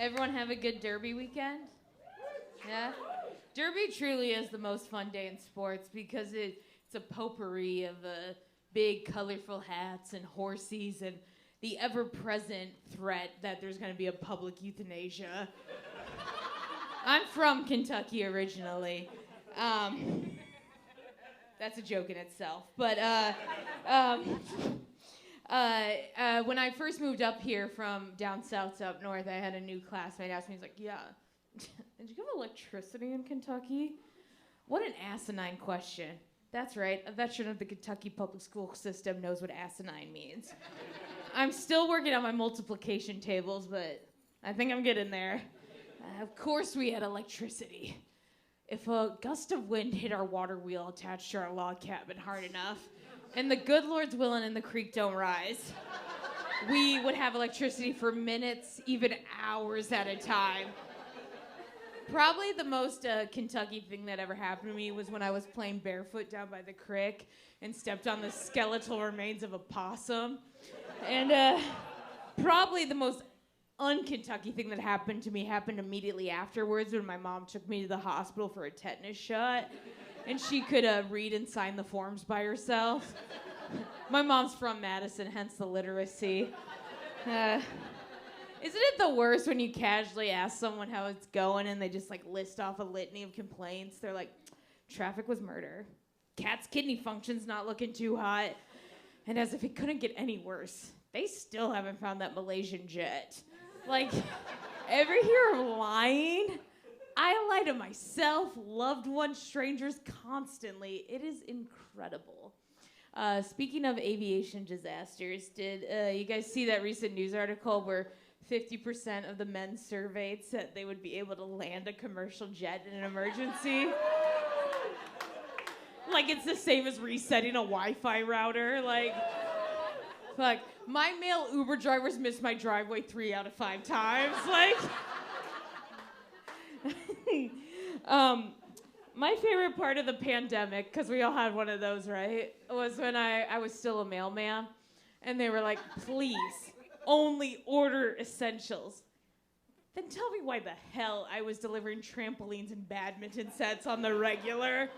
Everyone have a good Derby weekend? Yeah? Derby truly is the most fun day in sports because it's a potpourri of big, colorful hats and horses and the ever-present threat that there's going to be a public euthanasia. I'm from Kentucky originally. That's a joke in itself. But when I first moved up here from down south to up north, I had a new classmate ask me, he's like, yeah, did you have electricity in Kentucky? What an asinine question. That's right, a veteran of the Kentucky public school system knows what asinine means. I'm still working on my multiplication tables, but I think I'm getting there. Of course we had electricity. If a gust of wind hit our water wheel attached to our log cabin hard enough, and the good Lord's willing and the creek don't rise, we would have electricity for minutes, even hours at a time. Probably the most Kentucky thing that ever happened to me was when I was playing barefoot down by the creek and stepped on the skeletal remains of a possum. And probably the most un-Kentucky thing that happened to me happened immediately afterwards when my mom took me to the hospital for a tetanus shot. And she could read and sign the forms by herself. My mom's from Madison, hence the literacy. Isn't it the worst when you casually ask someone how it's going and they just like list off a litany of complaints? They're like, traffic was murder. Cat's kidney function's not looking too hot. And as if it couldn't get any worse, they still haven't found that Malaysian jet. Like, ever hear of lying? I lie to myself, loved ones, strangers constantly. It is incredible. Speaking of aviation disasters, did you guys see that recent news article where 50% of the men surveyed said they would be able to land a commercial jet in an emergency? Like it's the same as resetting a Wi-Fi router. Like, my male Uber drivers missed my driveway 3 out of 5 times. Like, my favorite part of the pandemic, because we all had one of those, right, was when I was still a mailman, and they were like, please, only order essentials. Then tell me why the hell I was delivering trampolines and badminton sets on the regular.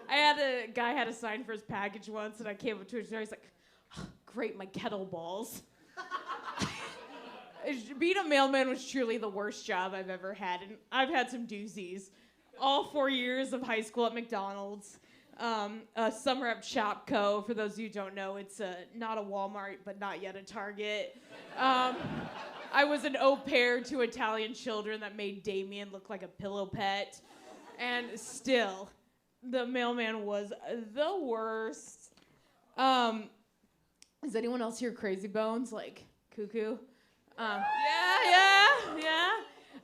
A guy had a sign for his package once, and I came up to his door, he's like, oh, great, my kettleballs. Being a mailman was truly the worst job I've ever had, and I've had some doozies. All 4 years of high school at McDonald's, summer at Shopco. For those of you who don't know, it's not a Walmart, but not yet a Target. I was an au pair to Italian children that made Damien look like a pillow pet. And still, the mailman was the worst. Is anyone else here crazy bones, like cuckoo? Yeah.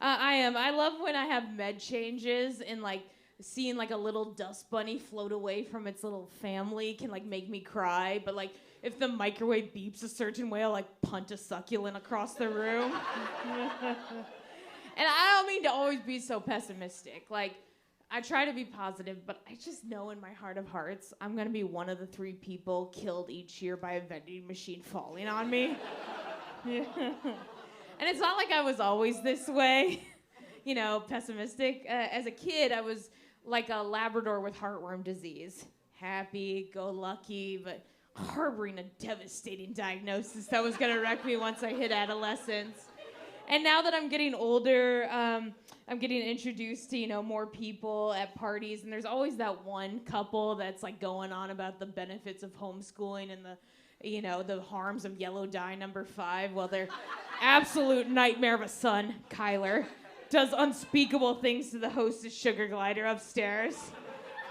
I am. I love when I have med changes and like seeing like a little dust bunny float away from its little family can like make me cry. But like if the microwave beeps a certain way, I'll like punt a succulent across the room. And I don't mean to always be so pessimistic. Like I try to be positive, but I just know in my heart of hearts I'm gonna be one of the 3 people killed each year by a vending machine falling on me. And it's not like I was always this way, you know, pessimistic. As a kid, I was like a Labrador with heartworm disease. Happy, go lucky, but harboring a devastating diagnosis that was going to wreck me once I hit adolescence. And now that I'm getting older, I'm getting introduced to, you know, more people at parties. And there's always that one couple that's like going on about the benefits of homeschooling and the, you know, the harms of yellow dye number 5, while their absolute nightmare of a son, Kyler, does unspeakable things to the hostess sugar glider upstairs.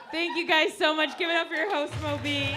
Thank you guys so much. Give it up for your host, Moby.